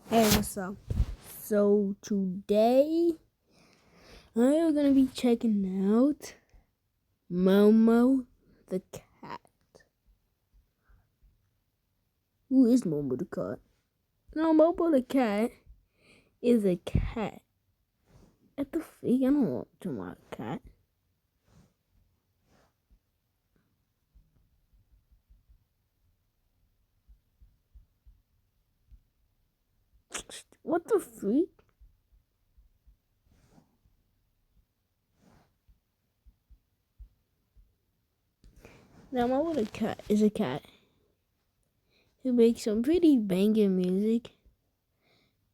Hey, what's up? So today I'm gonna be checking out Momo the cat. Who is Momo the cat? No, Momo the cat is a cat. What the freak? I don't want to my cat. What the freak? Now Momo the cat is a cat who makes some pretty banging music,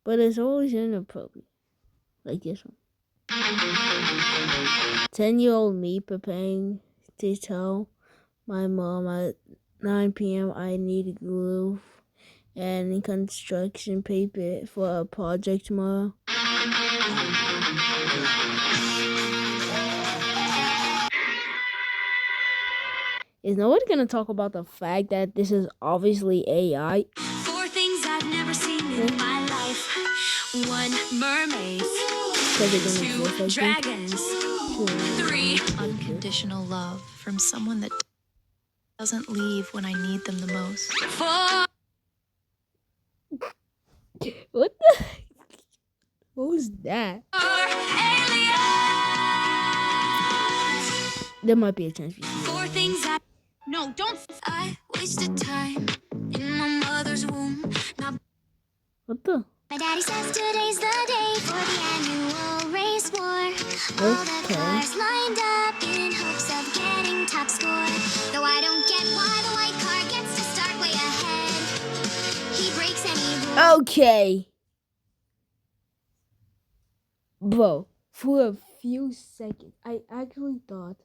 but it's always inappropriate, like this one. 10-year-old me preparing to tell my mom at 9 p.m. I need glue and construction paper for a project tomorrow. Is nobody gonna talk about the fact that this is obviously AI? 4 things I've never seen in my life. 1 mermaid, 2 dragons, 3 unconditional love from someone that doesn't leave when I need them the most. 4 What the? What was that? aliens. There might be a chance. 4 things No, don't. I wasted time in my mother's womb. What the? My daddy says today's the day for the annual race war. All the cars lined up in hopes of getting top score. Though I don't get why the white car gets to start way ahead. He breaks any rule. Okay. Bro, for a few seconds, I actually thought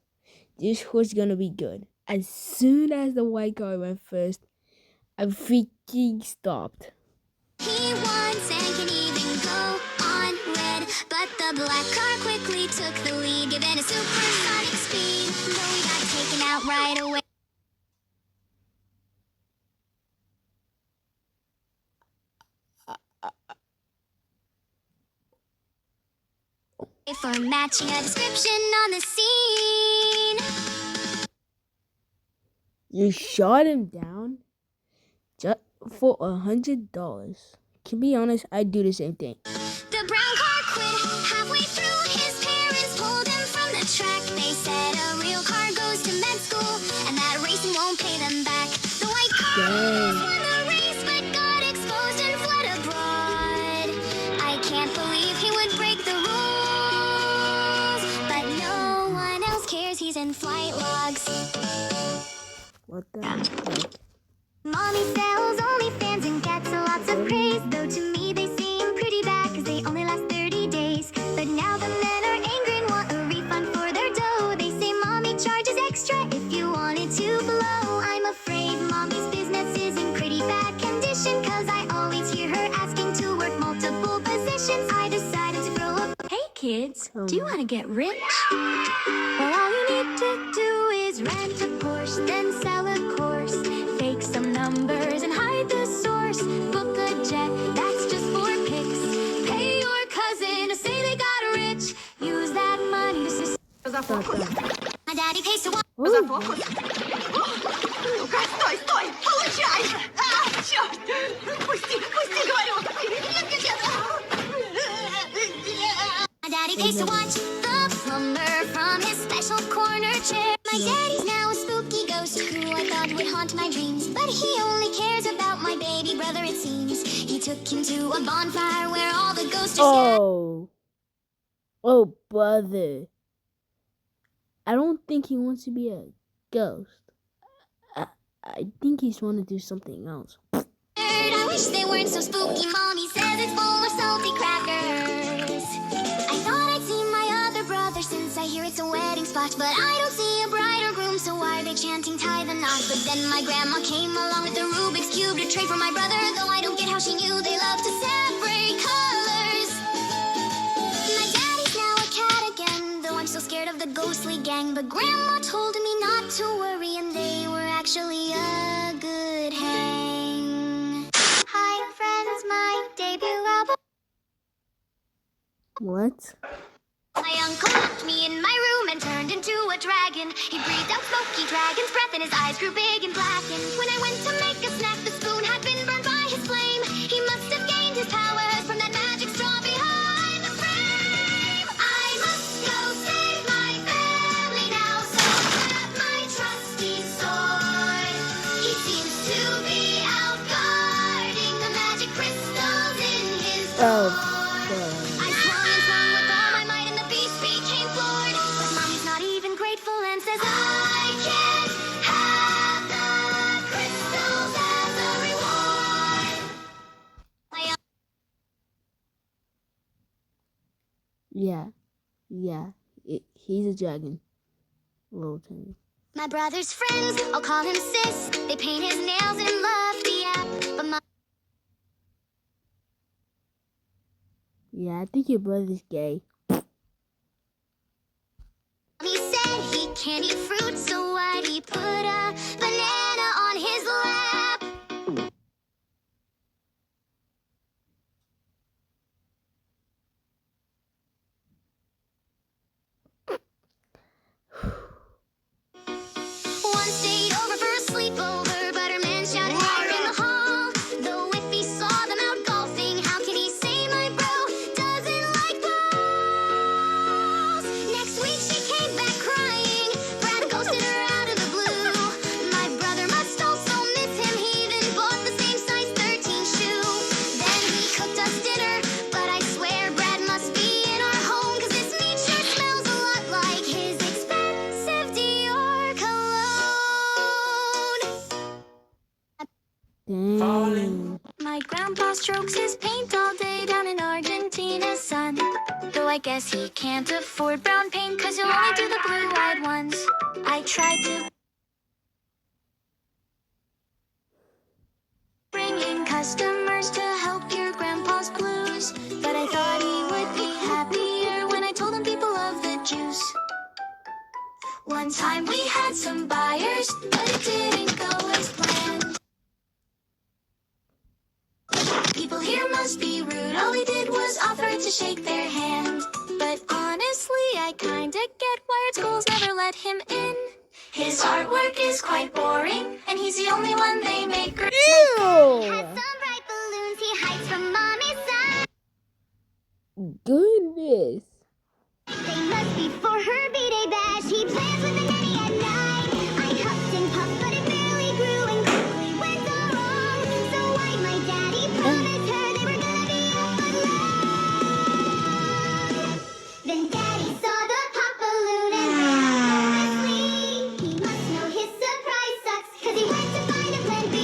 this was gonna be good. As soon as the white car went first, I freaking stopped. He wants and can even go on red. But the black car quickly took the lead, given a supersonic speed. Though he got taken out right away. For matching a description on the scene. You shot him down just for $100. To be honest, I'd do the same thing. The brown car quit halfway through. His parents pulled him from the track. They said a real car goes to med school, and that racing won't pay them back. The white car won the race, but got exposed and fled abroad. I can't believe he would break the rules, but no one else cares. He's in flight logs. What the heck? Mommy sells OnlyFans and gets lots of praise. Though to me they seem pretty bad, cause they only last 30 days. But now the men are angry and want a refund for their dough. They say mommy charges extra if you wanted to blow. I'm afraid mommy's business is in pretty bad condition, cause I always hear her asking to work multiple positions. I decided to grow up. Hey kids, do you want to get rich? Well, all you need to do is rent a Porsche, then sell a course. Fake some numbers and hide the source. Book a jet, that's just for pics. Pay your cousin to say they got rich. Use that money to My daddy pays to watch. Ну-ка, стой, получай! Черт! Пусти, говорю! My daddy pays to watch the plumber from his special corner chair. My daddy's now a spooky ghost who I thought would haunt my dreams, but he only cares about my baby brother, it seems. He took him to a bonfire where all the ghosts are scared. Oh, brother. I don't think he wants to be a ghost. I think he's want to do something else. I wish they weren't so spooky. Mommy says it's full of salty crackers. I thought I'd see my other brother since I hear it's a wedding spot, but I don't see a bride or groom, so why are they chanting tie the knot? But then my grandma came along with the Rubik's Cube to trade for my brother, though I don't get how she knew they love to separate colors. My daddy's now a cat again, though I'm still scared of the ghostly gang. But grandma told me not to worry, and they were actually a good hang. Hi friends, my debut What? My uncle locked me in my room and turned into a dragon. He breathed out smoky dragon's breath and his eyes grew big and blackened. When I went to make a snack, the spoon had been burned by his flame. He must have gained his powers from that magic straw behind the frame. I must go save my family now, so grab my trusty sword. He seems to be out guarding the magic crystals in his door. Oh, I swung and swung with all my might and the beast became floored. But Mommy's not even grateful and says, I can't have the crystals as a reward. yeah. He's a dragon. Little tiny. My brother's friends, I'll call him sis. They paint his nails and love the app. But Yeah, I think your brother's gay. Mommy said he can't eat fruit, so why'd he put a banana on his lap? One stayed over for a sleepover, but her man shouted fire in the hall. Though if he saw them out golfing, how can he say my bro doesn't like balls? Next week she came back crying, Brad ghosted her out of the blue. My brother must also miss him, he even bought the same size 13 shoe. Then he cooked us dinner, but I swear Brad must be in our home, 'cause this meat sure smells a lot like his expensive Dior cologne. Dang. My grandpa strokes his paint all day down in Argentina's sun. Though I guess he can't afford brown paint, 'cause he'll only do the blue-eyed ones. I tried to bring in customers to help your grandpa's blues, but I thought he would be happier when I told him people love the juice. One time we had some buyers, but it didn't go as planned. People here must be rude, all he did was offer to shake their hand. But honestly, I kinda get why art schools never let him in. His artwork is quite boring, and he's the only one they make great. Ew! Has some bright balloons he hides from Mommy's side. Goodness. They must be for her B-Day bash. He plans with the nanny at night. I huffed and puffed, but it barely grew and quickly went all wrong. So why my daddy promised her they were gonna be up for long? Then Daddy saw the pop balloon and honestly, he must know his surprise sucks, 'cause he went to find a plan B.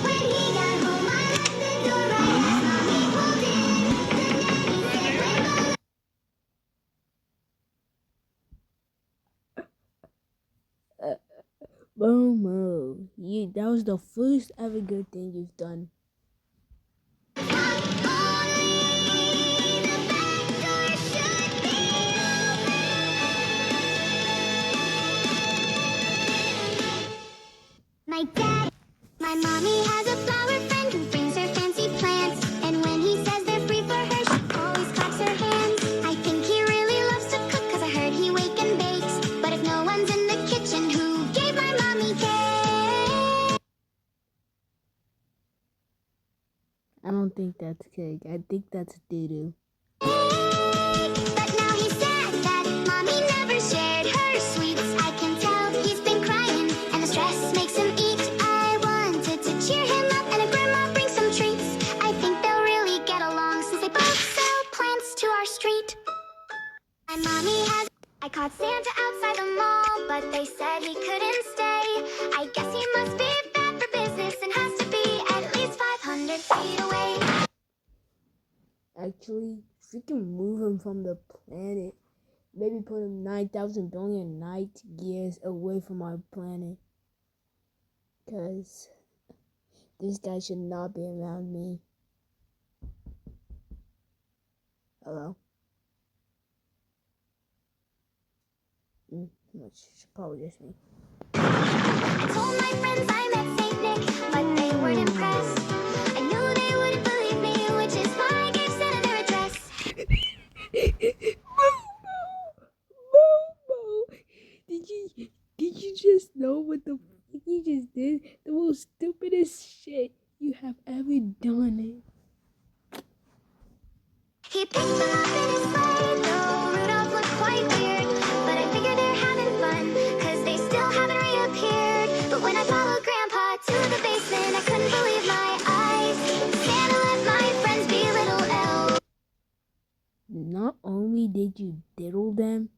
When he got home, I left the door right as Mommy pulled in. The nanny said, "When Momo, that was the first ever good thing you've done. My mommy has a flower friend who brings her fancy plants, and when he says they're free for her, she always claps her hands. I think he really loves to cook, 'cause I heard he wake and bakes. But if no one's in the kitchen, who gave my mommy cake? I don't think that's cake. I think that's doo-doo. But now he's sad that Mommy never shared her sweets. I can tell he's been crying, and the stress makes him eat. I wanted to cheer him up, and if Grandma brings some treats, I think they'll really get along, since they both sell plants to our street. My mommy has. I caught Santa outside the mall, but they said he couldn't stay. I guess he must be bad for business and has to be at least 500 feet away. Actually, if we can move him from the planet, maybe put him 9,000 billion light years away from our planet. Because this guy should not be around me. Hello? It's probably just me. I told my friends I met Saint Nick, but they weren't impressed. I knew they wouldn't believe me, which is why I gave Santa their address. what the fuck you just did? The most stupidest shit you have ever done. He picked them up in his sleigh, though Rudolph looked quite weird. But I figure they're having fun, cause they still haven't reappeared. But when I followed Grandpa to the basement, I couldn't believe my eyes. Santa let my friends be little elves. Not only did you diddle them,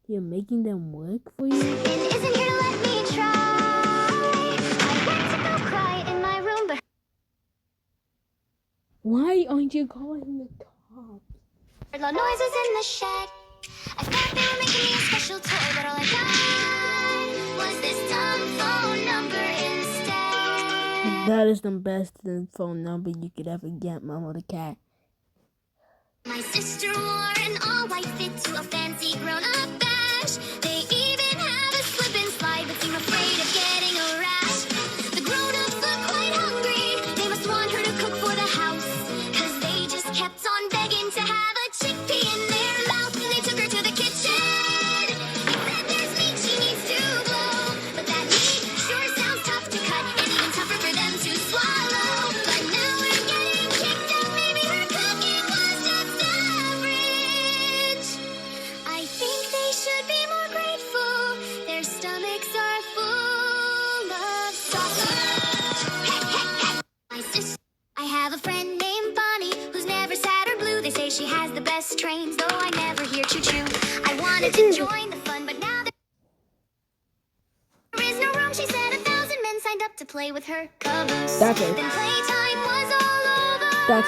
you're making them work for you. And isn't here to let me try. I went to go cry in my room, but Why aren't you calling the cops? heard loud noises in the shed. I thought they were making me a special toy, but all I got was this dumb phone number instead. That is the best phone number you could ever get, Momo the cat. My sister wore an all-white fit to a fancy grown-up bash. They even have a slip and slide, but seem afraid of getting a rash. The grown-ups look quite hungry. They must want her to cook for the house, cause they just kept on begging to have a chickpea in their mouth. They took her to the kitchen. They said there's meat she needs to blow, but that meat sure sounds tough to cut and even tougher for them to swallow. But now we're getting kicked out. Maybe her cooking was just average. I think they should be more grateful. Their stomachs are full of sausage. Hey, hey, hey. My sister, I have a friend named Bonnie who's never sad or blue. They say she has the best trains, though I never hear choo-choo. I wanted to join the fun, but now there is no room. She said 1,000 men signed up to play with her caboose. That's it. Then playtime was all over.